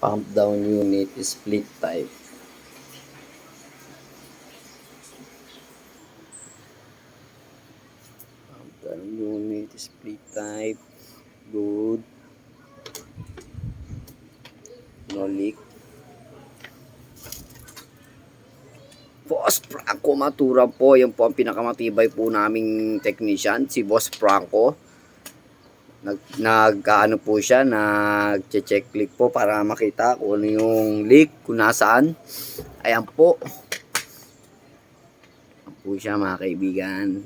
Pump down unit split type. Pump down unit split type. Good. No leak. Boss Franco Matura po. Yan po ang pinakamatibay po naming technician, si Boss Franco. Nag-ano po siya, nag-check click po para makita kung ano yung leak, kung nasaan. Ayan po. Ayan po siya mga kaibigan.